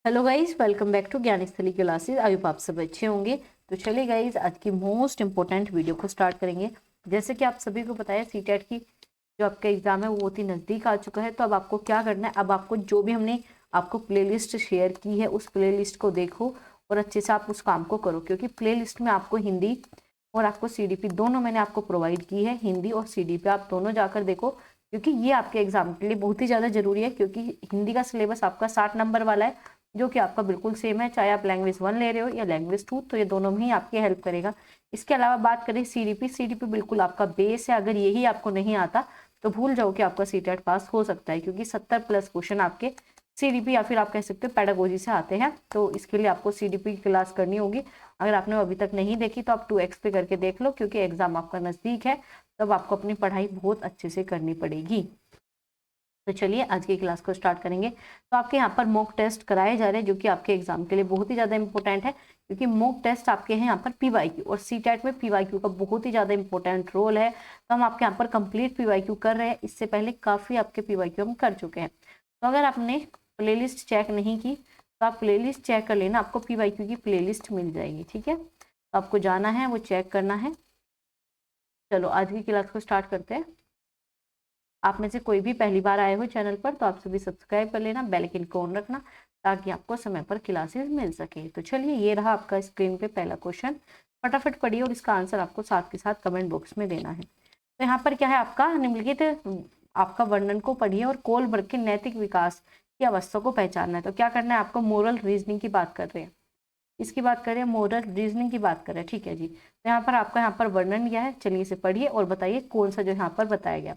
Hello guys, welcome back to Gyansthali classes. I hope आप सब अच्छे होंगे। तो चलिए गाइज, आज की मोस्ट इंपॉर्टेंट वीडियो को स्टार्ट करेंगे। जैसे कि आप सभी को पता है, सीटेट की जो आपका एग्जाम है वो बहुत ही नज़दीक आ चुका है। तो अब आपको क्या करना है, अब आपको जो भी हमने आपको प्लेलिस्ट शेयर की है उस प्लेलिस्ट को देखो और अच्छे से आप उस काम को करो, क्योंकि प्लेलिस्ट में आपको हिंदी और आपको CDP दोनों मैंने आपको प्रोवाइड की है। हिंदी और CDP आप दोनों जाकर देखो, क्योंकि ये आपके एग्जाम के लिए बहुत ही ज़्यादा जरूरी है। क्योंकि हिंदी का सिलेबस आपका 60 नंबर वाला है, जो कि आपका बिल्कुल सेम है, चाहे आप लैंग्वेज 1 ले रहे हो या लैंग्वेज 2, तो ये दोनों में ही आपकी हेल्प करेगा। इसके अलावा बात करें CDP बिल्कुल आपका बेस है। अगर यही आपको नहीं आता तो भूल जाओ कि आपका सीटेट पास हो सकता है, क्योंकि 70+ क्वेश्चन आपके CDP या फिर आप कह सकते हो पेडागोजी से आते हैं। तो इसके लिए आपको CDP की क्लास करनी होगी। अगर आपने अभी तक नहीं देखी तो आप 2x पे करके देख लो, क्योंकि एग्जाम आपका नज़दीक है, तब आपको अपनी पढ़ाई बहुत अच्छे से करनी पड़ेगी। तो चलिए आज की क्लास को स्टार्ट करेंगे। तो आपके यहाँ पर मॉक टेस्ट कराए जा रहे हैं, जो कि आपके एग्जाम के लिए बहुत ही ज़्यादा इंपॉर्टेंट है, क्योंकि मॉक टेस्ट आपके हैं यहाँ पर PYQ, और सीटेट में PYQ का बहुत ही ज़्यादा इंपॉर्टेंट रोल है। तो हम आपके यहाँ पर कंप्लीट PYQ कर रहे हैं। इससे पहले काफ़ी आपके PYQ हम कर चुके हैं। तो अगर आपने प्लेलिस्ट चेक नहीं की तो आप प्लेलिस्ट चेक कर लेना, आपको PYQ की प्लेलिस्ट मिल जाएगी। ठीक है, तो आपको जाना है, वो चेक करना है। चलो आज की क्लास को स्टार्ट करते हैं। आप में से कोई भी पहली बार आए हो चैनल पर तो आप सभी सब्सक्राइब कर लेना, बेल आइकन को ऑन रखना, ताकि आपको समय पर क्लासेस मिल सके। तो चलिए, ये रहा आपका स्क्रीन पे पहला क्वेश्चन। फटाफट पढ़िए और इसका आंसर आपको साथ के साथ कमेंट बॉक्स में देना है। तो यहाँ पर क्या है, आपका निम्नलिखित आपका वर्णन को पढ़िए और कोलबर्ग के नैतिक विकास की अवस्था को पहचानना है। तो क्या करना है आपको, मोरल रीजनिंग की बात कर रहे हैं, इसकी बात करें, मोरल रीजनिंग की बात करें। ठीक है जी, तो यहाँ पर आपका यहाँ पर वर्णन क्या है, चलिए इसे पढ़िए और बताइए कौन सा जो यहाँ पर बताया गया।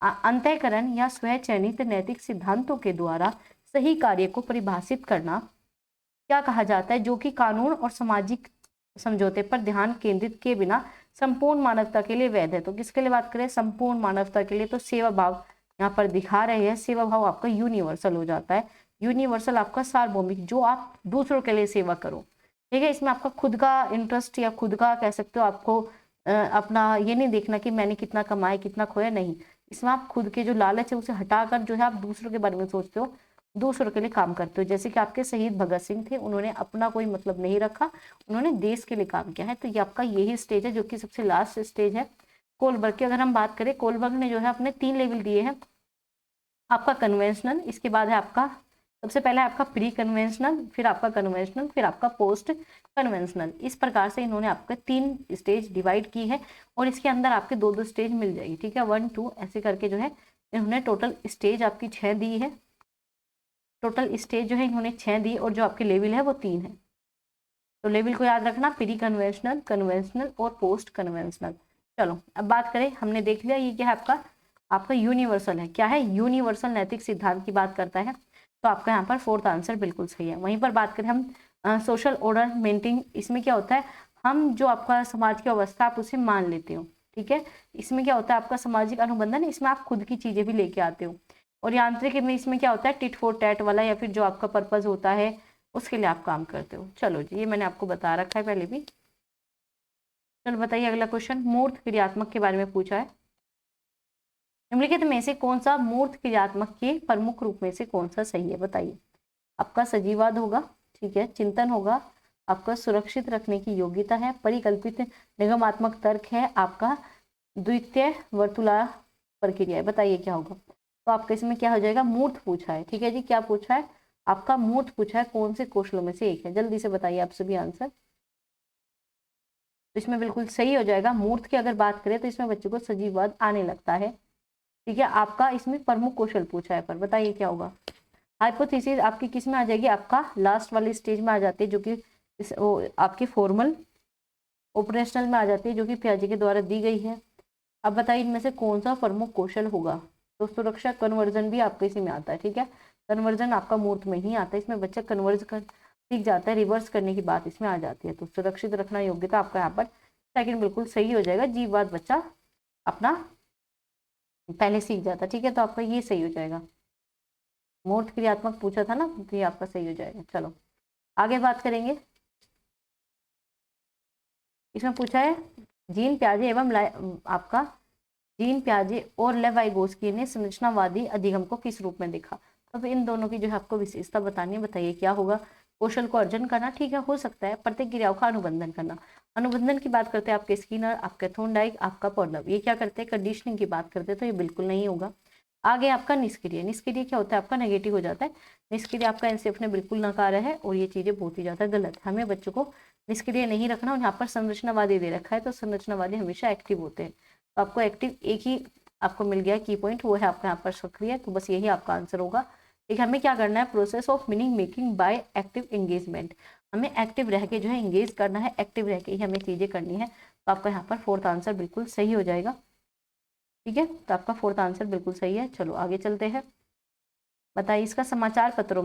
अंतःकरण या स्वचयनित नैतिक सिद्धांतों के द्वारा सही कार्य को परिभाषित करना क्या कहा जाता है, जो कि कानून और सामाजिक समझौते पर ध्यान केंद्रित किए बिना संपूर्ण मानवता के लिए वैध है। तो किसके लिए बात करें, संपूर्ण मानवता के लिए। तो सेवा भाव यहाँ पर दिखा रहे हैं, सेवा भाव आपका यूनिवर्सल हो जाता है। यूनिवर्सल आपका सार्वभौमिक, जो आप दूसरों के लिए सेवा करो। ठीक है, इसमें आपका खुद का इंटरेस्ट या खुद का कह सकते हो, आपको अपना ये नहीं देखना कि मैंने कितना कमाया कितना खोया, नहीं। इसमें आप खुद के जो लालच है उसे हटाकर जो है आप दूसरों के बारे में सोचते हो, दूसरों के लिए काम करते हो। जैसे कि आपके शहीद भगत सिंह थे, उन्होंने अपना कोई मतलब नहीं रखा, उन्होंने देश के लिए काम किया है। तो ये आपका यही स्टेज है, जो कि सबसे लास्ट स्टेज है कोलबर्ग की। अगर हम बात करें, कोलबर्ग ने जो है अपने 3 लेवल दिए हैं। आपका कन्वेंशनल, इसके बाद है आपका, सबसे पहले आपका प्री कन्वेंशनल, फिर आपका कन्वेंशनल, फिर आपका पोस्ट कन्वेंशनल। इस प्रकार से इन्होंने आपके 3 स्टेज डिवाइड की है, और इसके अंदर आपके 2-2 स्टेज मिल जाएगी। ठीक है, 1, 2 ऐसे करके जो है इन्होंने टोटल स्टेज आपकी 6 दी है। टोटल स्टेज जो है इन्होंने 6 दी, और जो आपके लेवल है वो 3 है। तो लेवल को याद रखना, प्री कन्वेंशनल, कन्वेंशनल और पोस्ट कन्वेंशनल। चलो अब बात करें, हमने देख लिया ये क्या है आपका, आपका यूनिवर्सल है। क्या है, यूनिवर्सल नैतिक सिद्धांत की बात करता है। तो आपका यहाँ पर 4th आंसर बिल्कुल सही है। वहीं पर बात करें हम सोशल ऑर्डर मेंटेन, इसमें क्या होता है, हम जो आपका समाज की अवस्था आप उसे मान लेते हो। ठीक है, इसमें क्या होता है आपका सामाजिक अनुबंधन, इसमें आप खुद की चीजें भी लेके आते हो। और यांत्रिक में इसमें क्या होता है, टिट फॉर टैट वाला, या फिर जो आपका पर्पज होता है उसके लिए आप काम करते हो। चलो जी, ये मैंने आपको बता रखा है पहले भी। चलो बताइए अगला क्वेश्चन, मूर्त क्रियात्मक के बारे में पूछा है। निम्नलिखित में से कौन सा मूर्त क्रियात्मक के प्रमुख रूप में से कौन सा सही है, बताइए। आपका सजीवाद होगा, ठीक है, चिंतन होगा, आपका सुरक्षित रखने की योग्यता है, परिकल्पित निगमात्मक तर्क है, आपका द्वितीय वर्तुला प्रक्रिया है। बताइए क्या होगा। तो आपका इसमें क्या हो जाएगा, मूर्त पूछा है। ठीक है जी, क्या पूछा है आपका, मूर्त पूछा है, कौन से कौशलों में से एक है। जल्दी से बताइए आप सभी आंसर। तो इसमें बिल्कुल सही हो जाएगा। मूर्त की अगर बात करें तो इसमें बच्चों को सजीववाद आने लगता है। ठीक है, आपका इसमें प्रमुख कौशल पूछा है, पर बताइए क्या होगा। हाइपोथेसिस आपकी किस में आ जाएगी, आपका लास्ट वाली स्टेज में आ जाती है, जो कि आपके फॉर्मल ऑपरेशनल में आ जाती है, जो कि पियाजे के द्वारा दी गई है। अब बताइए इनमें से कौन सा प्रमुख कौशल होगा। तो सुरक्षा कन्वर्जन भी आपके इसी में आता है। ठीक है, कन्वर्जन आपका मूर्त में ही आता है, इसमें बच्चा कन्वर्ज कर सीख जाता है, रिवर्स करने की बात इसमें आ जाती है। तो सुरक्षित रखना योग्यता आपका यहाँ पर सेकंड बिल्कुल सही हो जाएगा। जीववाद बच्चा अपना पहले सीख जाता है। ठीक है, तो आपका ये सही हो जाएगा। मूर्त क्रियात्मक पूछा था ना, तो ये आपका सही हो जाएगा। चलो आगे बात करेंगे। इसमें पूछा है जीन प्याजे एवं आपका जीन प्याजे और लेवाइगोस्की ने संरचनावादी अधिगम को किस रूप में देखा। अब इन दोनों की जो है आपको विशेषता बतानी है। बताइए क्या होगा। कौशल को अर्जन करना, ठीक है, हो सकता है। प्रतिक्रियाओं का अनुबंधन करना, अनुबंधन की बात करते हैं आपके स्किनर, आपके थॉर्नडाइक, आपका पॉडलव, ये क्या करते हैं, कंडीशनिंग की बात करते हैं, तो ये बिल्कुल नहीं होगा। आगे आपका निष्क्रिय, निष्क्रिय क्या होता है आपका, नेगेटिव हो जाता है। निष्क्रिय आपका एनसीएफ ने बिल्कुल नकारा है और ये चीजें बहुत ही ज्यादा गलत है। हमें बच्चों को निष्क्रिय नहीं रखना। और यहाँ पर संरचनावादी दे रखा है, तो संरचनावादी हमेशा एक्टिव होते हैं। तो आपको एक्टिव एक ही आपको मिल गया की पॉइंट, वो है आपका यहाँ पर सक्रिय। तो बस यही आपका आंसर होगा। ठीक है, हमें क्या करना है, process of meaning making by active engagement. हमें एक्टिव रह के जो है एंगेज करना है, एक्टिव रह के ही हमें चीजें करनी है। तो आपका यहाँ पर फोर्थ आंसर बिल्कुल सही हो जाएगा। ठीक है, तो आपका फोर्थ आंसर बिल्कुल सही है। चलो आगे चलते हैं। बताइए इसका समाचार पत्रों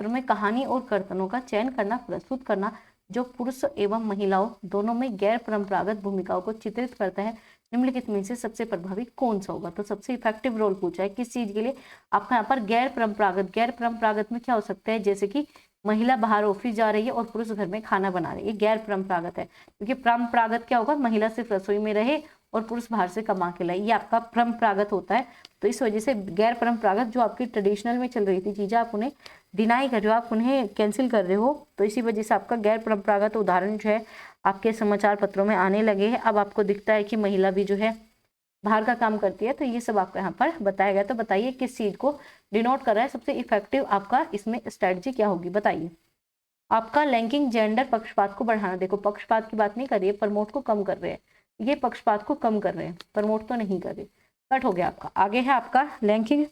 में कहानी और कर्तनों का चयन करना, प्रस्तुत करना जो पुरुष एवं महिलाओं दोनों में गैर परंपरागत भूमिकाओं को चित्रित करता है, निम्नलिखित में से सबसे प्रभावी कौन सा होगा। तो सबसे इफेक्टिव रोल पूछा है किस चीज के लिए, आपका यहाँ पर गैर परंपरागत में क्या हो सकता है, जैसे कि महिला बाहर ऑफिस जा रही है और पुरुष घर में खाना बना रहे हैं, ये गैर परंपरागत है। क्योंकि परंपरागत क्या होगा, महिला सिर्फ रसोई में रहे और पुरुष बाहर से कमा के लाए, ये आपका परंपरागत होता है। तो इस वजह से गैर परंपरागत जो आपकी ट्रेडिशनल में चल रही थी चीजें, आप उन्हें डिनाई कर रहे हो, आप उन्हें कैंसिल कर रहे हो। तो इसी वजह से आपका गैर परंपरागत उदाहरण जो है आपके समाचार पत्रों में आने लगे हैं। अब आपको दिखता है कि महिला भी जो है बाहर का काम करती है, तो ये सब आपका यहाँ पर बताया गया। तो बताइए किस चीज को डिनोट कर रहा है, सबसे इफेक्टिव आपका इसमें स्ट्रेटजी क्या होगी, बताइए। आपका लैंकिंग जेंडर, पक्षपात को बढ़ाना। देखो पक्षपात की बात नहीं कर रही है, प्रमोट को कम कर रहे हैं, ये पक्षपात को कम कर रहे हैं, प्रमोट तो नहीं कर रहे। कट हो गया आपका। आगे है आपका लैंकिंग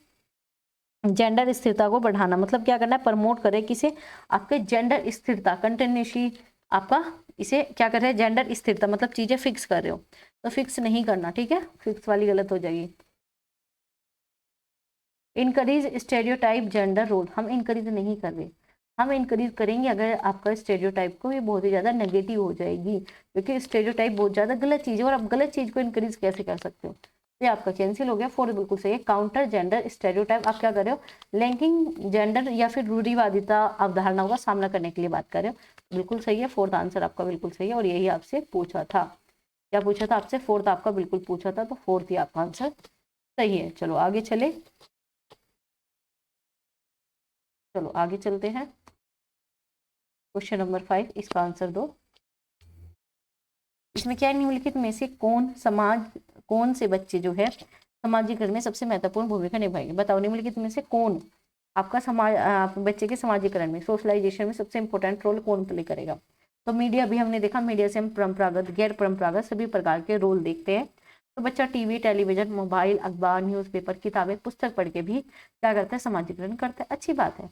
जेंडर स्थिरता को बढ़ाना, मतलब क्या करना है, प्रमोट करे किसे, आपके जेंडर स्थिरता, कंटिन्यूसी आपका इसे क्या कर रहे हैं, जेंडर स्थिरता मतलब चीजें फिक्स कर रहे हो, तो फिक्स नहीं करना, ठीक है, फिक्स वाली गलत हो जाएगी। इनकरीज स्टेरियोटाइप जेंडर रोल, हम इनकरीज नहीं कर रहे, हम इनकरीज करेंगे अगर आपका स्टेरियोटाइप को, ये बहुत ही ज्यादा नेगेटिव हो जाएगी, क्योंकि स्टेरियोटाइप बहुत ज्यादा गलत चीज है और आप गलत चीज को इनकरीज कैसे कर सकते हो। ये आपका कैंसिल हो गया। फोर्थ बिल्कुल सही है, काउंटर जेंडर स्टेरियोटाइप, आप क्या कर रहे हो, लैंकिंग जेंडर या फिर रूढ़िवादिता अवधारणाओं का सामना करने के लिए बात कर रहे हो, बिल्कुल सही है। फोर्थ आंसर आपका बिल्कुल सही है और यही आपसे पूछा था। क्या पूछा था आपसे, फोर्थ आपका बिल्कुल पूछा था, तो फोर्थ ही आपका आंसर सही है। चलो आगे चले, चलो आगे चलते हैं। क्वेश्चन नंबर 5, इसका आंसर दो। इसमें क्या है, निम्नलिखित में से कौन से बच्चे जो है सामाजिकरण में सबसे महत्वपूर्ण भूमिका निभाएंगे, बताओ। निम्नलिखित में से कौन आपका बच्चे के समाजीकरण में, सोशलाइजेशन में सबसे इंपॉर्टेंट रोल कौन प्ले करेगा। तो मीडिया भी हमने देखा, मीडिया से हम परंपरागत गैर परंपरागत सभी प्रकार के रोल देखते हैं। तो बच्चा टीवी, टेलीविजन, मोबाइल, अखबार, न्यूज़पेपर, किताबें, पुस्तक पढ़ के भी क्या करता है, समाजीकरण करता है, अच्छी बात है।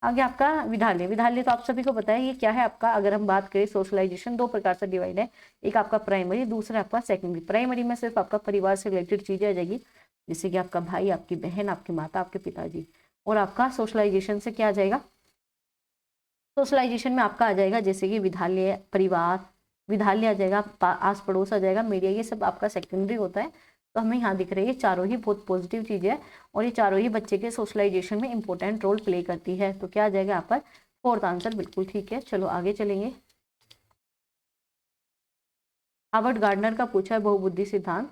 आगे आपका विद्यालय, विद्यालय तो आप सभी को पता है ये क्या है आपका, अगर हम बात करें सोशलाइजेशन दो प्रकार से डिवाइड है, एक आपका प्राइमरी, दूसरा आपका सेकेंडरी। प्राइमरी में सिर्फ आपका परिवार से रिलेटेड चीजें आ जाएगी, जैसे कि आपका भाई, आपकी बहन, आपकी माता, आपके पिताजी। और आपका सोशलाइजेशन से क्या आ जाएगा, सोशलाइजेशन में आपका आ जाएगा जैसे कि विद्यालय, परिवार, विद्यालय आ जाएगा, आस पड़ोस आ जाएगा, मीडिया, ये सब आपका सेकेंडरी होता है। तो हमें यहाँ दिख रही है चारों ही बहुत पॉजिटिव चीजें है और ये चारों ही बच्चे के सोशलाइजेशन में इंपॉर्टेंट रोल प्ले करती है। तो क्या आ जाएगा यहाँ पर, फोर्थ आंसर बिल्कुल ठीक है। चलो आगे चलेंगे। हार्वर्ड गार्डनर का पूछा है बहुबुद्धि सिद्धांत,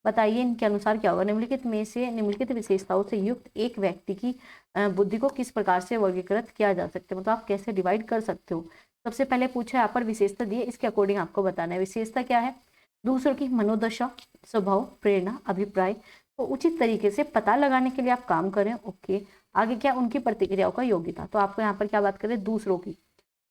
बताइए इनके अनुसार क्या होगा। निम्नलिखित विशेषताओं से युक्त एक व्यक्ति की बुद्धि को किस प्रकार से वर्गीकृत किया जा सकता है, मतलब आप कैसे डिवाइड कर सकते हो। सबसे पहले पूछा है यहाँ पर विशेषता दी है, इसके अकॉर्डिंग आपको बताना है। विशेषता क्या है, दूसरों की मनोदशा, स्वभाव, प्रेरणा, अभिप्राय को उचित तरीके से पता लगाने के लिए आप काम करें। ओके, आगे क्या, उनकी प्रतिक्रियाओं का योग्यता। तो आपको यहाँ पर क्या बात करें, दूसरों की,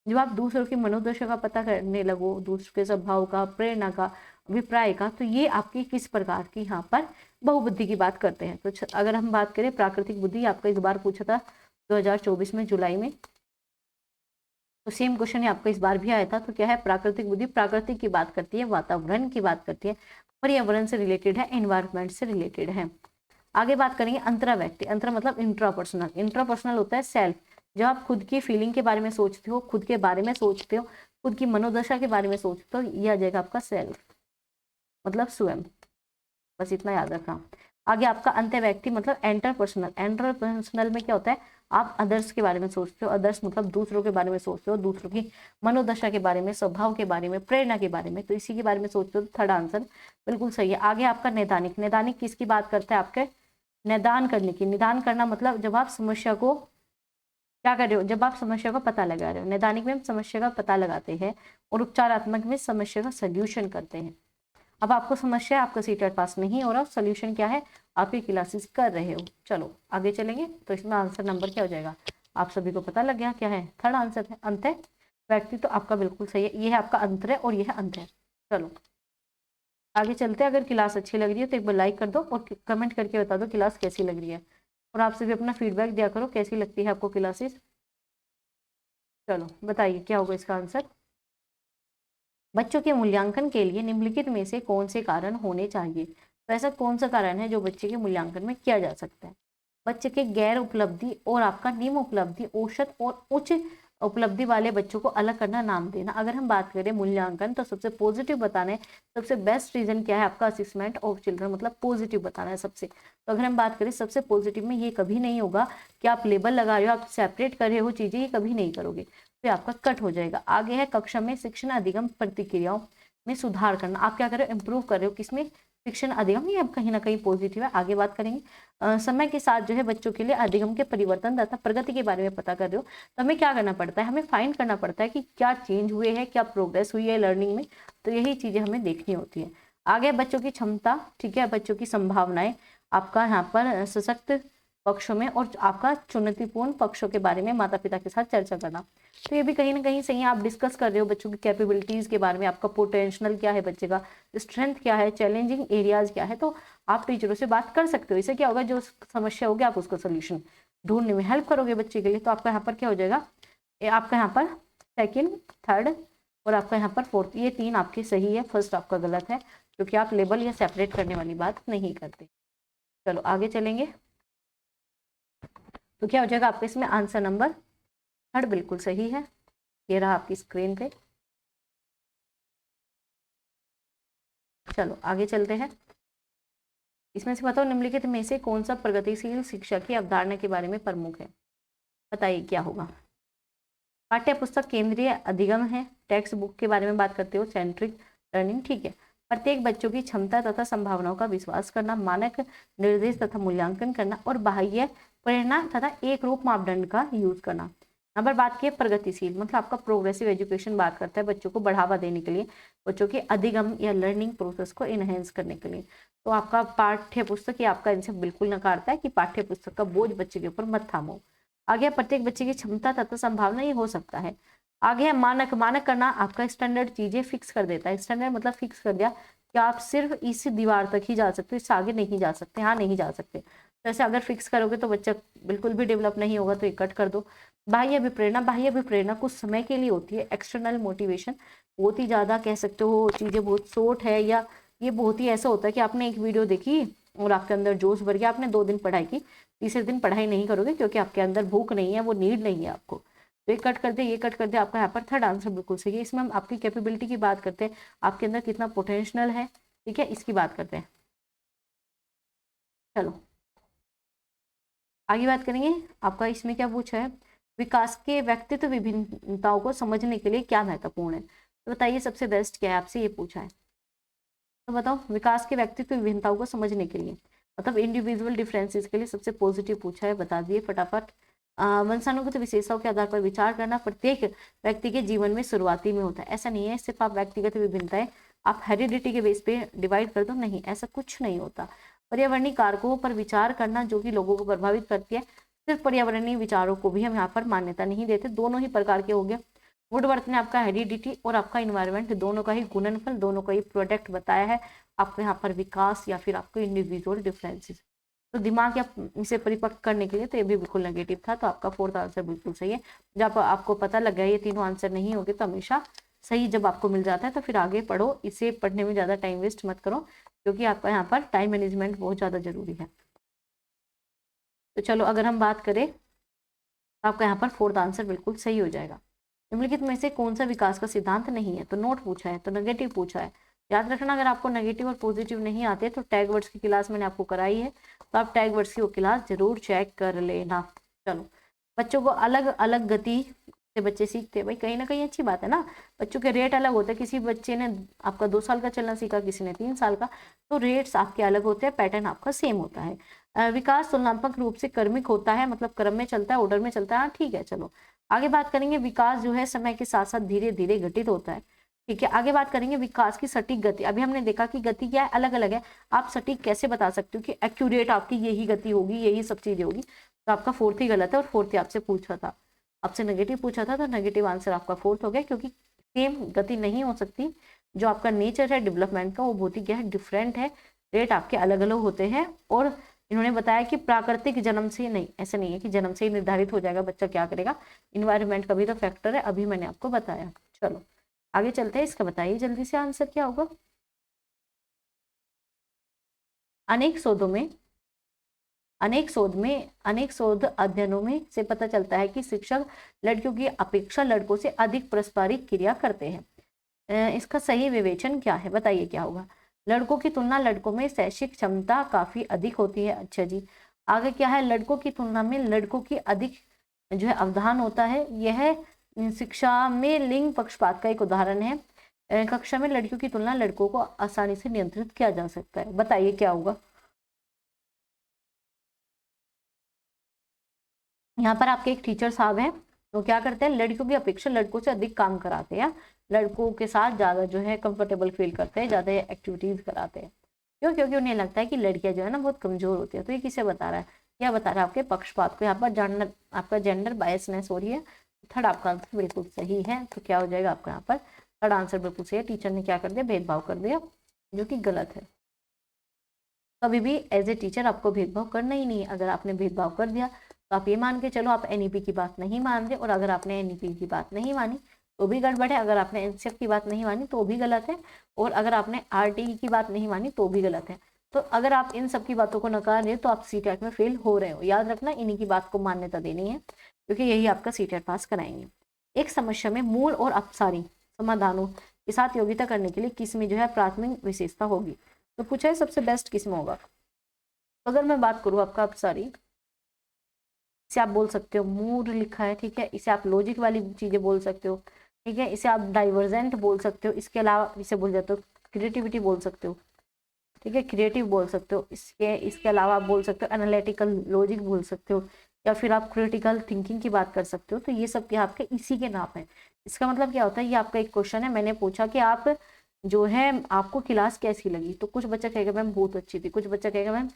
जब आप दूसरों की मनोदशा का पता करने लगो, दूसरों के स्वभाव का, प्रेरणा का, अभिप्राय का, तो ये आपकी किस प्रकार की यहाँ पर बहुबुद्धि की बात करते हैं। तो अगर हम बात करें प्राकृतिक बुद्धि, आपका इस बार पूछा था 2024 में जुलाई में, तो सेम क्वेश्चन आपका इस बार भी आया था। तो क्या है, प्राकृतिक बुद्धि प्राकृतिक की बात करती है, वातावरण की बात करती है, पर्यावरण से रिलेटेड है, एनवायरमेंट से रिलेटेड है। आगे बात करेंगे अंतरा व्यक्ति, अंतरा मतलब इंट्रापर्सनल, इंट्रापर्सनल होता है सेल्फ, जब आप खुद की फीलिंग के बारे में सोचते हो, खुद के बारे में सोचते हो, खुद की मनोदशा के बारे में सोचते हो, यह आ जाएगा आपका सेल्फ मतलब स्वयं, बस इतना याद रखना। आगे आपका अंत्य व्यक्ति मतलब एंटरपर्सनल, एंटरपर्सनल में क्या होता है, आप अदर्स के बारे में सोचते हो, अदर्स मतलब दूसरों के बारे में सोचते हो, दूसरों की मनोदशा के बारे में, स्वभाव के बारे में, प्रेरणा के बारे में, तो इसी के बारे में सोचते हो। थर्ड आंसर बिल्कुल सही है। आगे आपका नैदानिक, नैदानिक किसकी बात करता है, आपके निदान करने की, निदान करना मतलब जब आप समस्या को क्या कर रहे हो, जब आप समस्या का पता लगा रहे हो। नैदानिक में हम समस्या का पता लगाते हैं और उपचारात्मक में समस्या का सोल्यूशन करते हैं। अब आपको समस्या, आपका सीटेट पास नहीं हो रहा, सोल्यूशन क्या है, आप ये क्लासेस कर रहे हो। चलो आगे चलेंगे। तो इसमें आंसर नंबर क्या हो जाएगा, आप सभी को पता लग गया क्या है, थर्ड आंसर है अंत है व्यक्ति। तो आपका बिल्कुल सही है, ये है आपका अंतर है और ये है अंत है। चलो आगे चलते हैं। अगर क्लास अच्छी लग रही है तो एक बार लाइक कर दो और कमेंट करके बता दो क्लास कैसी लग रही है, और आप सभी अपना फीडबैक दिया करो कैसी लगती है आपको क्लासेस। चलो बताइए क्या होगा इसका आंसर। बच्चों के मूल्यांकन के लिए निम्नलिखित में से कौन से कारण होने चाहिए। तो ऐसा कौन सा कारण है जो बच्चे के मूल्यांकन में किया जा सकता है। बच्चे के गैर उपलब्धि और आपका निम्न उपलब्धि, औसत और उच्च उपलब्धि वाले बच्चों को अलग करना, नाम देना। अगर हम बात करें मूल्यांकन तो सबसे पॉजिटिव बताना है, सबसे बेस्ट रीजन क्या है आपका, असेसमेंट ऑफ चिल्ड्रन, मतलब पॉजिटिव बताना है सबसे। तो अगर हम बात करें सबसे पॉजिटिव में, ये कभी नहीं होगा कि आप लेबल लगा रहे हो, आप सेपरेट कर रहे हो चीजें, ये कभी नहीं करोगे, तो आपका कट हो जाएगा। आगे है कक्षा में शिक्षण अधिगम प्रतिक्रियाओं में सुधार करना। आप क्या कर रहे हो, इंप्रूव कर रहे हो किसमें, शिक्षण अधिगम, ये कहीं ना कहीं पॉजिटिव है, आगे बात करेंगे। समय के साथ जो है बच्चों के लिए अधिगम के परिवर्तन तथा प्रगति के बारे में पता कर रहे हो, तो हमें क्या करना पड़ता है, हमें फाइंड करना पड़ता है कि क्या चेंज हुए हैं, क्या प्रोग्रेस हुई है लर्निंग में, तो यही चीजें हमें देखनी होती है। आगे बच्चों की क्षमता, ठीक है, बच्चों की संभावनाएं, आपका यहाँ पर सशक्त पक्षों में और आपका चुनौतीपूर्ण पक्षों के बारे में माता पिता के साथ चर्चा करना। तो ये भी कहीं ना कहीं सही है, आप डिस्कस कर रहे हो बच्चों की कैपेबिलिटीज के बारे में, आपका पोटेंशियल क्या है, बच्चे का स्ट्रेंथ क्या है, चैलेंजिंग एरियाज क्या है, तो आप टीचरों से बात कर सकते हो। इससे क्या होगा, जो समस्या होगी आप उसको सोल्यूशन ढूंढने में हेल्प करोगे बच्चे के लिए। तो आपका यहाँ पर क्या हो जाएगा, आपका यहाँ पर सेकेंड, थर्ड और आपका यहाँ पर फोर्थ, ये तीन आपके सही है, फर्स्ट आपका गलत है क्योंकि आप लेबल या सेपरेट करने वाली बात नहीं करते। चलो आगे चलेंगे। तो क्या हो जाएगा आपका इसमें आंसर नंबर थर्ड बिल्कुल सही है, ये रहा आपकी स्क्रीन पे। चलो आगे चलते हैं। इसमें से बताओ निम्नलिखित में से कौन सा प्रगतिशील शिक्षा की अवधारणा के बारे में प्रमुख है, बताइए क्या होगा। पाठ्य पुस्तक केंद्रीय अधिगम है, टेक्स्ट बुक के बारे में बात करते हो, सेंट्रिक लर्निंग, ठीक है। प्रत्येक बच्चों की क्षमता तथा संभावनाओं का विश्वास करना, मानक निर्देश तथा मूल्यांकन करना और बाह्य प्रेरणा तथा एक रूप मापदंड का यूज करना। यहाँ पर बात की है प्रगतिशील, मतलब आपका प्रोग्रेसिव एजुकेशन बात करता है बच्चों को बढ़ावा देने के लिए, बच्चों के अधिगम या लर्निंग प्रोसेस को इनहेंस करने के लिए। तो आपका पाठ्य पुस्तक, ये आपका इनसे बिल्कुल नकारता है कि पाठ्य पुस्तक का बोझ बच्चे के ऊपर मत थामो। आगे प्रत्येक बच्चे की क्षमता तथा संभावना ये हो सकता है। आगे है मानक, मानक करना आपका स्टैंडर्ड चीजें फिक्स कर देता है। स्टैंडर्ड मतलब फिक्स कर दिया कि आप सिर्फ इस दीवार तक ही जा सकते हो, इससे आगे नहीं जा सकते, हाँ नहीं जा सकते। तो ऐसे अगर फिक्स करोगे तो बच्चा बिल्कुल भी डेवलप नहीं होगा, तो ये कट कर दो। बाह्य अभिप्रेरणा, बाह्य अभिप्रेरणा कुछ समय के लिए होती है। एक्सटर्नल मोटिवेशन बहुत ही ज्यादा कह सकते हो, चीजें बहुत शॉर्ट है, या ये बहुत ही ऐसा होता है कि आपने एक वीडियो देखी और आपके अंदर जोश भर गया, आपने 2 दिन पढ़ाई की, तीसरे दिन पढ़ाई नहीं करोगे क्योंकि आपके अंदर भूख नहीं है, वो नीड नहीं है आपको। तो ये कट कर दे, ये कट कर दे, आपका यहाँ पर थर्ड आंसर बिल्कुल सही है। इसमें हम आपकी कैपेबिलिटी की बात करते हैं, आपके अंदर कितना पोटेंशियल है, ठीक है, इसकी बात करते हैं। चलो आगे बात करेंगे। आपका इसमें क्या पूछा है, विकास के व्यक्तित्व विभिन्नताओं को समझने के लिए क्या महत्वपूर्ण है, तो बताइए सबसे बेस्ट क्या है, आपसे ये पूछा है। तो बताओ विकास के व्यक्तित्व विभिन्नताओं को समझने के लिए, मतलब इंडिविजुअल डिफरेंसेस के लिए सबसे पॉजिटिव पूछा है, बता दिए फटाफट। वंशानुगत विशेषताओं के आधार पर विचार करना प्रत्येक व्यक्ति के जीवन में शुरुआती में होता है। ऐसा नहीं है सिर्फ आप व्यक्तिगत विभिन्नताएं आप हेरिडिटी के बेस पे डिवाइड कर दो, नहीं, ऐसा कुछ नहीं होता। पर्यावरणीय कारकों पर विचार करना जो कि लोगों को प्रभावित करती है, सिर्फ पर्यावरणीय विचारों को भी हम यहाँ पर मान्यता नहीं देते, दोनों ही प्रकार के हो गए। वुडवर्थ ने आपका हेरिडिटी और आपका इन्वायरमेंट दोनों का ही गुणनफल, दोनों का ही प्रोडक्ट बताया है। आपको यहाँ पर विकास या फिर आपको इंडिविजुअल डिफरेंसेस, तो दिमाग या इसे परिपक्व करने के लिए तो ये भी बिल्कुल नेगेटिव था, तो आपका फोर्थ आंसर बिल्कुल सही है। जब आपको पता लग गया ये तीनों आंसर नहीं होंगे तो हमेशा सही जब आपको मिल जाता है तो फिर आगे पढ़ो, इसे पढ़ने में ज़्यादा टाइम वेस्ट मत करो क्योंकि आपका यहाँ पर टाइम मैनेजमेंट बहुत ज़्यादा जरूरी है। तो चलो अगर हम बात करें तो आपका यहाँ पर फोर्थ आंसर बिल्कुल सही हो जाएगा। निम्नलिखित में से कौन सा विकास का सिद्धांत नहीं है, तो नोट पूछा है, तो नेगेटिव पूछा है। याद रखना अगर आपको नेगेटिव और पॉजिटिव नहीं आते तो टैग वर्ड्स की क्लास मैंने आपको कराई है, तो आप टैग वर्ड्स की वो क्लास जरूर चेक कर लेना। चलो बच्चों को अलग अलग गति से बच्चे सीखते हैं, भाई कहीं ना कहीं अच्छी बात है ना, बच्चों के रेट अलग होते हैं, किसी बच्चे ने आपका 2 साल का चलना सीखा, किसी ने 3 साल का, तो रेट्स आपके अलग होते हैं, पैटर्न आपका सेम होता है। विकास तुलनात्मक रूप से क्रमिक होता है, मतलब क्रम में चलता है, ऑर्डर में चलता है। हाँ ठीक है, चलो आगे बात करेंगे। विकास जो है समय के साथ साथ धीरे धीरे घटित होता है। ठीक है, आगे बात करेंगे विकास की सटीक गति। अभी हमने देखा कि गति क्या है, अलग अलग है। आप सटीक कैसे बता सकते हो कि एक्यूरेट आपकी यही गति होगी, यही सब चीजें होगी? तो आपका फोर्थ ही गलत है, और फोर्थ ही आपसे पूछा था, आपसे नेगेटिव पूछा था, तो नेगेटिव आंसर आपका फोर्थ हो गया, क्योंकि सेम गति नहीं हो सकती। जो आपका नेचर है डेवलपमेंट का वो बहुत ही क्या है, डिफरेंट है। रेट आपके अलग अलग होते हैं। और इन्होंने बताया कि प्राकृतिक जन्म से नहीं, ऐसा नहीं है कि जन्म से ही निर्धारित हो जाएगा बच्चा क्या करेगा, इन्वायरमेंट का भी तो फैक्टर है, अभी मैंने आपको बताया। चलो आगे चलते हैं, इसका बताइए जल्दी से आंसर क्या होगा। अनेक शोध अध्ययनों में से पता चलता है कि शिक्षक लड़कियों की अपेक्षा लड़कों से अधिक पारस्परिक क्रिया करते हैं। इसका सही विवेचन क्या है, बताइए क्या होगा। लड़कों की तुलना लड़कों में शैक्षिक क्षमता काफी अधिक होती है। अच्छा जी, आगे क्या है, लड़कों की तुलना में लड़कों की अधिक जो है अवधान होता है। यह शिक्षा में लिंग पक्षपात का एक उदाहरण है। कक्षा में लड़कियों की तुलना लड़कों को आसानी से नियंत्रित किया जा सकता है, बताइए क्या होगा। यहाँ पर आपके एक टीचर साहब हैं, वो क्या करते हैं, लड़कियों की अपेक्षा लड़कों से अधिक काम कराते हैं, लड़कों के साथ ज्यादा जो है कंफर्टेबल फील करते हैं, ज्यादा एक्टिविटीज कराते हैं। क्यों? क्योंकि उन्हें लगता है कि लड़कियां जो है ना बहुत कमजोर होती है। तो ये किसे बता रहा है, क्या बता रहा है, आपके पक्षपात को। यहाँ पर जेंडर, आपका जेंडर बायसनेस हो रही है। थर्ड आपका आंसर बिल्कुल सही है। तो क्या हो जाएगा आपका यहाँ पर, थर्ड आंसर बिल्कुल सही है। टीचर ने क्या कर दिया, भेदभाव कर दिया, जो कि गलत है। कभी भी एज ए टीचर आपको भेदभाव करना ही नहीं है। अगर आपने भेदभाव कर दिया तो आप ये मान के चलो आप एनईपी की बात नहीं मान रहे, और अगर आपने एनईपी की बात नहीं मानी तो भी गड़बड़ है, अगर आपने एनसीएफ की बात नहीं मानी तो भी गलत है, और अगर आपने आरटीई की बात नहीं मानी तो भी गलत है। तो अगर आप इन सब की बातों को नकार रहे हो तो आप सीटेट में फेल हो रहे हो। याद रखना, इन्हीं की बात को मान्यता देनी है, क्योंकि यही आपका सीटेट पास कराएंगे। एक समस्या में मूल और अपसारी समाधानों के साथ योग्यता करने के लिए किस में जो है प्राथमिक विशेषता होगी। तो पूछा है सबसे बेस्ट किस में होगा। अगर मैं बात करूँ आपका अपसारी, इसे आप बोल सकते हो मूड लिखा है, ठीक है, इसे आप लॉजिक वाली चीजें बोल सकते हो, ठीक है, इसे आप डाइवर्जेंट बोल सकते हो, इसके अलावा इसे बोल जाते हो क्रिएटिविटी बोल सकते हो, ठीक है, क्रिएटिव बोल सकते हो। इसके अलावा आप बोल सकते हो एनालिटिकल लॉजिक बोल सकते हो, या फिर आप क्रिटिकल थिंकिंग की बात कर सकते हो। तो ये सब क्या आपके इसी के नाम है। इसका मतलब क्या होता है, ये आपका एक क्वेश्चन है, मैंने पूछा कि आप जो है आपको क्लास कैसी लगी, तो कुछ बच्चा कहेगा मैम बहुत अच्छी थी, कुछ बच्चा कहेगा मैम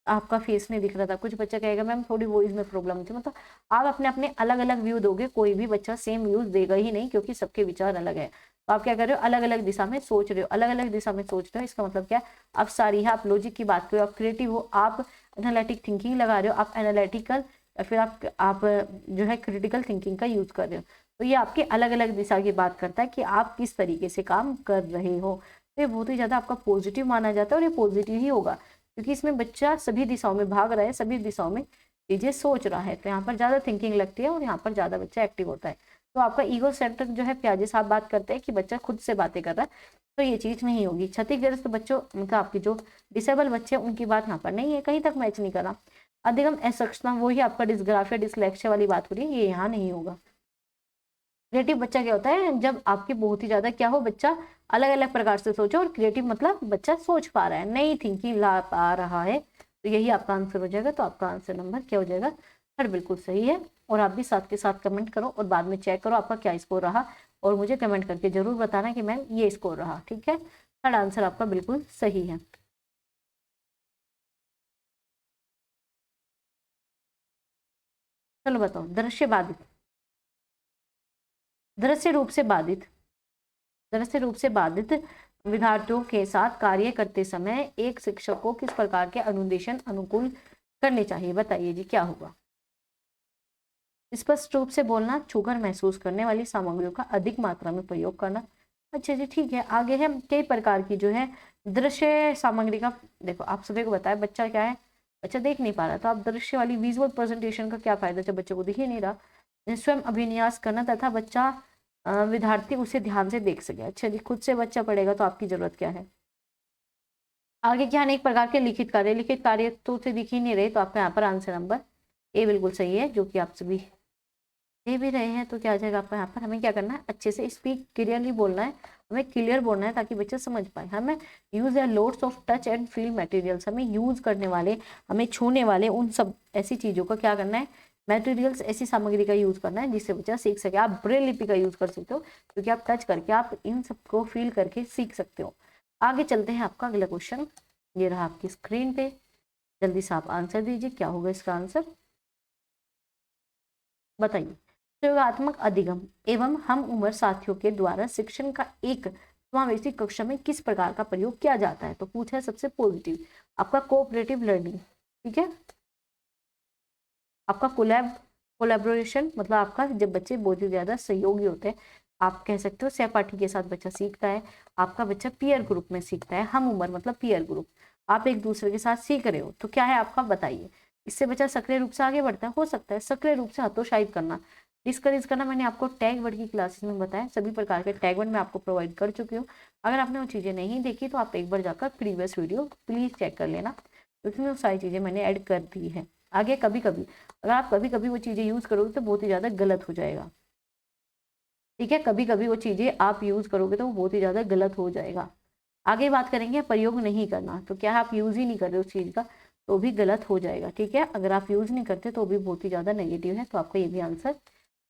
आपका फेस नहीं दिख रहा था, कुछ बच्चा कहेगा मैम थोड़ी वॉइस में प्रॉब्लम थी। मतलब आप अपने अपने अलग अलग व्यू दोगे, कोई भी बच्चा सेम व्यूज देगा ही नहीं, क्योंकि सबके विचार अलग है। तो आप क्या कर रहे हो, अलग अलग दिशा में सोच रहे हो, अलग अलग दिशा में सोच रहे हो। इसका मतलब क्या है, आप सारी है, आप लॉजिक की बात करो, आप क्रिएटिव हो, आप एनालिटिक थिंकिंग लगा रहे हो, आप एनालिटिकल, या फिर आप जो है क्रिटिकल थिंकिंग का यूज कर रहे हो। तो ये आपके अलग अलग दिशा की बात करता है कि आप किस तरीके से काम कर रहे हो। तो ये बहुत ही ज्यादा आपका पॉजिटिव माना जाता है, और ये पॉजिटिव ही होगा, क्योंकि इसमें बच्चा सभी दिशाओं में भाग रहा है, सभी दिशाओं में चीजें सोच रहा है। तो यहाँ पर ज्यादा थिंकिंग लगती है, और यहाँ पर ज्यादा बच्चा एक्टिव होता है। तो आपका ईगो सेंट्रिक जो है, प्याजे साहब बात करते हैं कि बच्चा खुद से बातें कर रहा है, तो ये चीज नहीं होगी। क्षतिग्रस्त बच्चों, मतलब आपकी जो डिसेबल बच्चे, उनकी बात यहाँ पर नहीं है, कहीं तक मैच नहीं करा। अधिगम असक्षमता, वही आपका डिस्ग्राफिया डिसलेक्सिया वाली बात हो रही है, ये यहाँ नहीं होगा। क्रिएटिव बच्चा क्या होता है, जब आपके बहुत ही ज्यादा क्या हो, बच्चा अलग अलग प्रकार से सोचे, और क्रिएटिव मतलब बच्चा सोच पा रहा है, नई थिंकिंग ला पा रहा है। तो यही आपका आंसर हो जाएगा। तो आपका आंसर नंबर क्या हो जाएगा, थर्ड बिल्कुल सही है। और आप भी साथ के साथ कमेंट करो, और बाद में चेक करो आपका क्या स्कोर रहा, और मुझे कमेंट करके जरूर बताना कि मैम ये स्कोर रहा, ठीक है। थर्ड आंसर आपका बिल्कुल सही है। चलो बताओ, दृश्य बाधित, दृश्य रूप से बाधित, दृश्य रूप से बाधित विद्यार्थियों के साथ कार्य करते समय एक शिक्षक को किस प्रकार के अनुदेशन अनुकूल करने चाहिए, बताइए जी क्या होगा। स्पष्ट रूप से बोलना, छूकर महसूस करने वाली सामग्रियों का अधिक मात्रा में प्रयोग करना। अच्छा जी ठीक है, आगे है कई प्रकार की जो है दृश्य सामग्री का। देखो आप सभी को बताया, बच्चा क्या है, बच्चा देख नहीं पा रहा, तो आप दृश्य वाली विजुअल प्रेजेंटेशन का क्या फायदा जब बच्चे को दिख ही नहीं रहा। स्वयं अभिन्यास करना, तथा बच्चा विद्यार्थी उसे ध्यान से देख सके। अच्छा जी, खुद से बच्चा पढ़ेगा तो आपकी जरूरत क्या है। आगे क्या है, एक प्रकार के लिखित कार्य तो उसे दिख ही नहीं रहे, तो आपका यहाँ पर आंसर नंबर ए बिल्कुल सही है, जो कि आप सभी दे भी रहे हैं तो क्या आ जाएगा आपका यहाँ पर, हमें क्या करना है, अच्छे से स्पीक क्लियरली बोलना है, हमें क्लियर बोलना है ताकि बच्चे समझ पाए। हमें यूज है loads of touch and feel materials, हमें यूज करने वाले, हमें छूने वाले उन सब ऐसी चीज़ों का क्या करना है, मटेरियल्स, ऐसी सामग्री का यूज करना है जिससे बच्चा सीख सके। आप ब्रेल लिपि का यूज कर सकते हो क्योंकि आप टच करके आप इन सबको फील करके सीख सकते हो। आगे चलते हैं, आपका अगला क्वेश्चन ये रहा आपकी स्क्रीन पे, जल्दी से आप आंसर दीजिए, क्या होगा इसका आंसर बताइए। प्रयोगात्मक अधिगम एवं हम उम्र साथियों के द्वारा शिक्षण का एक समावेशी कक्षा में किस प्रकार का प्रयोग किया जाता है, तो पूछा है सबसे पॉजिटिव आपका कोऑपरेटिव लर्निंग, ठीक है, आपका कोलैबोरेशन, मतलब आपका जब बच्चे बहुत ही ज्यादा सहयोगी होते हैं, आप कह सकते हो सहपाठी के साथ बच्चा सीखता है, आपका बच्चा पीयर ग्रुप में सीखता है, हम उम्र मतलब पीयर ग्रुप, आप एक दूसरे के साथ सीख रहे हो तो क्या है आपका बताइए, इससे बच्चा सक्रिय रूप से आगे बढ़ता है, हो सकता है सक्रिय रूप से हतोत्साहित करना, डिस्करेज करना, मैंने आपको टैग वर्ड की क्लासेस में बताया, सभी प्रकार के टैग वर्ड मैं आपको प्रोवाइड कर चुकी हूँ। अगर आपने वो चीज़ें नहीं देखी तो आप एक बार जाकर प्रीवियस वीडियो प्लीज़ चेक कर लेना, उसमें वो सारी चीज़ें मैंने ऐड कर दी है। आगे कभी कभी अगर आप कभी कभी वो चीज़ें यूज़ करोगे तो बहुत ही ज़्यादा गलत हो जाएगा, ठीक है, कभी कभी वो चीज़ें आप यूज़ करोगे तो वो बहुत ही ज़्यादा गलत हो जाएगा। आगे बात करेंगे प्रयोग नहीं करना, तो क्या है आप यूज़ ही नहीं कर रहे उस चीज़ का तो भी गलत हो जाएगा, ठीक है, अगर आप यूज़ नहीं करते तो भी बहुत ही ज़्यादा नेगेटिव है, तो आपका ये भी आंसर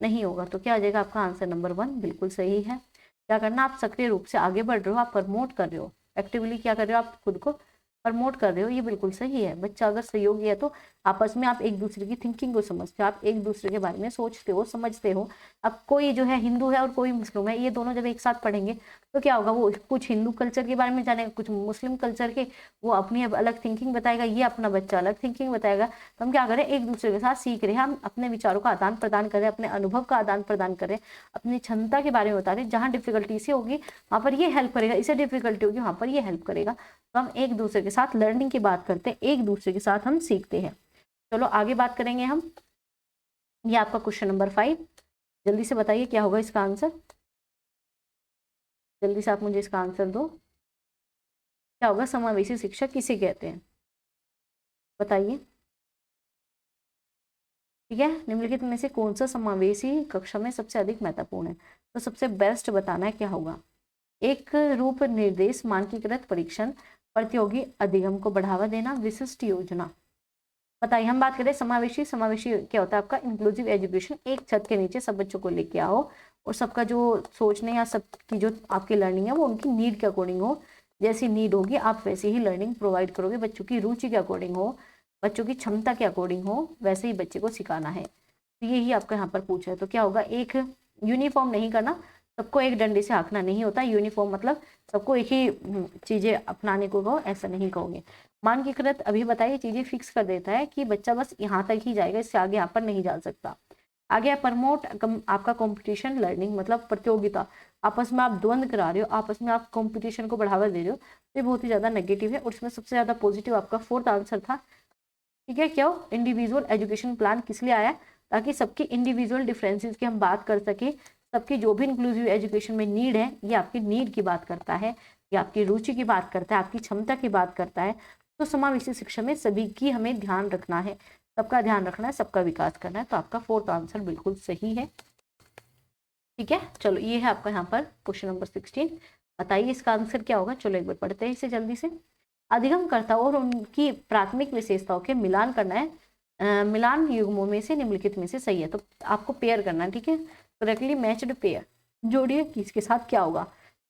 नहीं होगा। तो क्या आ जाएगा आपका आंसर नंबर 1 बिल्कुल सही है। क्या करना, आप सक्रिय रूप से आगे बढ़ रहे हो, आप प्रमोट कर रहे हो, एक्टिवली क्या कर रहे हो, आप खुद को प्रमोट कर रहे हो, ये बिल्कुल सही है। बच्चा अगर सहयोगी है तो आपस में आप एक दूसरे की थिंकिंग को समझते हो, आप एक दूसरे के बारे में सोचते हो, समझते हो। अब कोई जो है हिंदू है और कोई मुस्लिम है, ये दोनों जब एक साथ पढ़ेंगे तो क्या होगा, वो कुछ हिंदू कल्चर के बारे में जानेगा, कुछ मुस्लिम कल्चर के, वो अपनी अलग थिंकिंग बताएगा, ये अपना बच्चा अलग थिंकिंग बताएगा। तो हम क्या करें, एक दूसरे के साथ सीख रहे हैं, हम अपने विचारों का आदान प्रदान कर रहे हैं, अपने अनुभव का आदान प्रदान कर रहे हैं, अपनी क्षमता के बारे में बता रहे हैं। जहाँ डिफिकल्टी से होगी वहाँ पर ये हेल्प करेगा, इसे डिफिकल्टी होगी वहाँ पर ये हेल्प करेगा। तो हम एक दूसरे के साथ लर्निंग की बात करते हैं, एक दूसरे के साथ हम सीखते हैं। चलो आगे बात करेंगे हम, ये आपका क्वेश्चन नंबर 5, जल्दी से बताइए क्या होगा इसका आंसर, जल्दी से आप मुझे इसका आंसर दो, क्या होगा, समावेशी शिक्षा किसे कहते हैं बताइए, ठीक है। निम्नलिखित में से कौन सा समावेशी कक्षा में सबसे अधिक महत्वपूर्ण है, तो सबसे बेस्ट बताना है क्या होगा। एक रूप निर्देश, मानकीकृत परीक्षण, प्रतियोगी अधिगम को बढ़ावा देना, विशिष्ट योजना, बताइए। हम बात करें समावेशी, समावेशी क्या होता है आपका, इंक्लूसिव एजुकेशन, एक छत के नीचे सब बच्चों को लेके आओ और सबका जो सोचने या सबकी जो आपकी लर्निंग है वो उनकी नीड के अकॉर्डिंग हो, जैसी नीड होगी आप वैसे ही लर्निंग प्रोवाइड करोगे, बच्चों की रुचि के अकॉर्डिंग हो, बच्चों की क्षमता के अकॉर्डिंग हो, वैसे ही बच्चे को सिखाना है। तो यही आपका यहाँ पर पूछा है, तो क्या होगा, एक यूनिफॉर्म नहीं करना, सबको एक डंडे से हाँकना नहीं होता, यूनिफॉर्म मतलब सबको एक ही चीजें अपनाने को कहो, ऐसा नहीं कहोगे। मानकीकृत अभी बताइए, चीजें फिक्स कर देता है कि बच्चा बस यहाँ तक ही जाएगा, इससे आगे यहाँ पर नहीं जा सकता। आगे प्रमोट आपका कंपटीशन लर्निंग, मतलब प्रतियोगिता, आपस में आप द्वंद्व करा रहे हो, आपस में आप कंपटीशन को बढ़ावा दे रहे हो, तो ये बहुत ही ज्यादा नेगेटिव है। और उसमें सबसे ज्यादा पॉजिटिव आपका 4th आंसर था, ठीक है। क्या हो, इंडिविजुअल एजुकेशन प्लान किस लिए आया, ताकि सबकी इंडिविजुअल डिफरेंसेस की हम बात कर सके, सबकी जो भी इंक्लूसिव एजुकेशन में नीड है, ये आपकी नीड की बात करता है, ये आपकी रुचि की बात करता है, आपकी क्षमता की बात करता है। तो समावेशी शिक्षा में सभी की हमें ध्यान रखना है, सबका ध्यान रखना है, सबका विकास करना है। तो आपका 4th आंसर बिल्कुल सही है, ठीक है। चलो ये है आपका यहाँ पर क्वेश्चन नंबर 16, बताइए इसका आंसर क्या होगा। चलो एक बार पढ़ते हैं इसे जल्दी से। अधिगमकर्ता और उनकी प्राथमिक विशेषताओं के मिलान करना है, मिलान युग्मों में से निम्नलिखित में से सही है, तो आपको पेयर करना है, ठीक है, करेक्टली मैच्ड पेयर जोड़िए किसके साथ क्या होगा।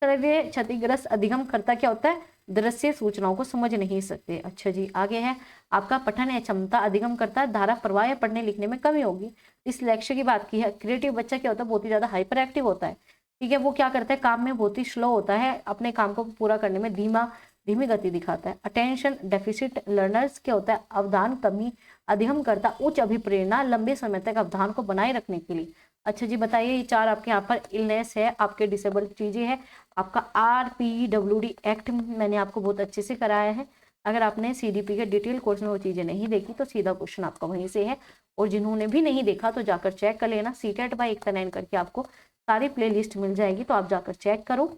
सर्वे क्षतिग्रस्त अधिगमकर्ता क्या होता है, दृश्य सूचनाओं को समझ नहीं सकते। अच्छा जी, आगे है आपका पठन या क्षमता, अधिगमकर्ता धारा प्रवाह या पढ़ने लिखने में कमी होगी, इस लक्ष्य की बात की है। क्रिएटिव बच्चा क्या होता है, बहुत ही ज्यादा हाइपर एक्टिव होता है, ठीक है, वो क्या करता है, काम में बहुत ही स्लो होता है, अपने काम को पूरा करने में धीमी गति दिखाता है। अटेंशन डेफिसिट लर्नर्स क्या होता है, अवधान कमी, अधिगमकर्ता उच्च अभिप्रेरणा, लंबे समय तक अवधान को बनाए रखने के लिए। अच्छा जी बताइए, ये 4 आपके यहाँ पर इलनेस है, आपके डिसेबल चीजें हैं। आपका RPWD एक्ट मैंने आपको बहुत अच्छे से कराया है, अगर आपने CDP के डिटेल कोर्स में वो चीजें नहीं देखी तो सीधा क्वेश्चन आपका वहीं से है, और जिन्होंने भी नहीं देखा तो जाकर चेक कर लेना, CTET बाय एकता नैन करके आपको सारी प्ले लिस्ट मिल जाएगी, तो आप जाकर चेक करो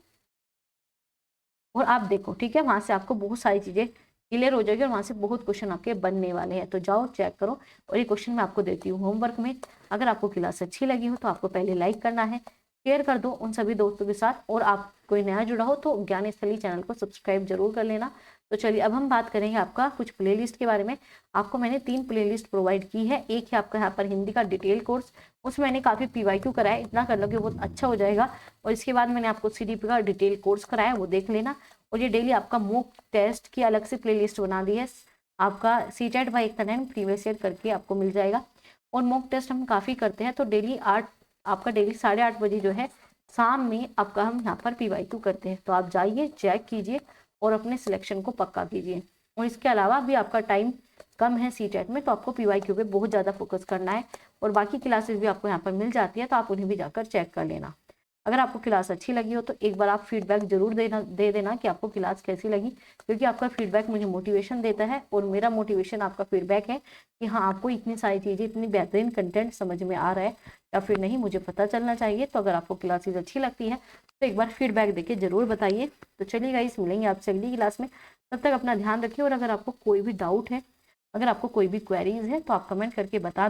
और आप देखो, ठीक है, वहां से आपको बहुत सारी चीजें क्लियर हो जाएगी और वहाँ से बहुत क्वेश्चन आपके बनने वाले हैं। तो जाओ चेक करो। और ये क्वेश्चन मैं आपको देती हूँ होमवर्क में। अगर आपको क्लास अच्छी लगी हो तो आपको पहले लाइक करना है, शेयर कर दो उन सभी दोस्तों के साथ, और आप कोई नया जुड़ा हो तो ज्ञान स्थली चैनल को सब्सक्राइब जरूर कर लेना। तो चलिए अब हम बात करेंगे आपका कुछ प्लेलिस्ट के बारे में। आपको मैंने 3 प्लेलिस्ट प्रोवाइड की है। एक है आपका यहाँ पर हिंदी का डिटेल कोर्स, उसमें मैंने काफ़ी PYQ कराया, इतना कर लो कि बहुत अच्छा हो जाएगा। और इसके बाद मैंने आपको CDP का डिटेल कोर्स कराया, वो देख लेना। और ये डेली आपका मॉक टेस्ट की अलग से प्लेलिस्ट बना दी है। आपका CTET बाय एकता नैन प्रीवियस ईयर करके आपको मिल जाएगा। और मॉक टेस्ट हम काफ़ी करते हैं, तो डेली आपका डेली 8:30 बजे जो है शाम में आपका हम यहाँ पर PYQ करते हैं। तो आप जाइए, चेक कीजिए और अपने सिलेक्शन को पक्का कीजिए। और इसके अलावा भी आपका टाइम कम है CTET में, तो आपको PYQ पे बहुत ज़्यादा फोकस करना है। और बाकी क्लासेस भी आपको यहाँ पर मिल जाती है, तो आप उन्हें भी जाकर चेक कर लेना। अगर आपको क्लास अच्छी लगी हो तो एक बार आप फीडबैक जरूर दे देना कि आपको क्लास कैसी लगी, क्योंकि आपका फीडबैक मुझे मोटिवेशन देता है और मेरा मोटिवेशन आपका फीडबैक है कि हाँ आपको इतनी सारी चीज़ें, इतनी बेहतरीन कंटेंट समझ में आ रहा है या फिर नहीं, मुझे पता चलना चाहिए। तो अगर आपको क्लासेस अच्छी लगती है तो एक बार फीडबैक देके जरूर बताइए। तो चलिए गाइस, मिलेंगे आपसे अगली क्लास में। तब तक अपना ध्यान रखिए। और अगर आपको कोई भी डाउट है, अगर आपको कोई भी क्वेरीज है तो आप कमेंट करके बता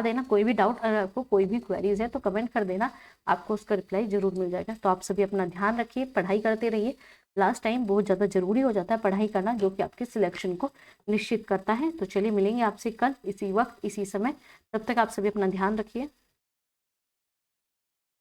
देना। कोई भी डाउट, अगर आपको कोई भी क्वेरीज है तो कमेंट कर देना, आपको उसका रिप्लाई जरूर मिल जाएगा। तो आप सभी अपना ध्यान रखिए, पढ़ाई करते रहिए। लास्ट टाइम बहुत ज़्यादा जरूरी हो जाता है पढ़ाई करना, जो कि आपके सिलेक्शन को निश्चित करता है। तो चलिए मिलेंगे आपसे कल इसी वक्त इसी समय। तब तक आप सभी अपना ध्यान रखिए।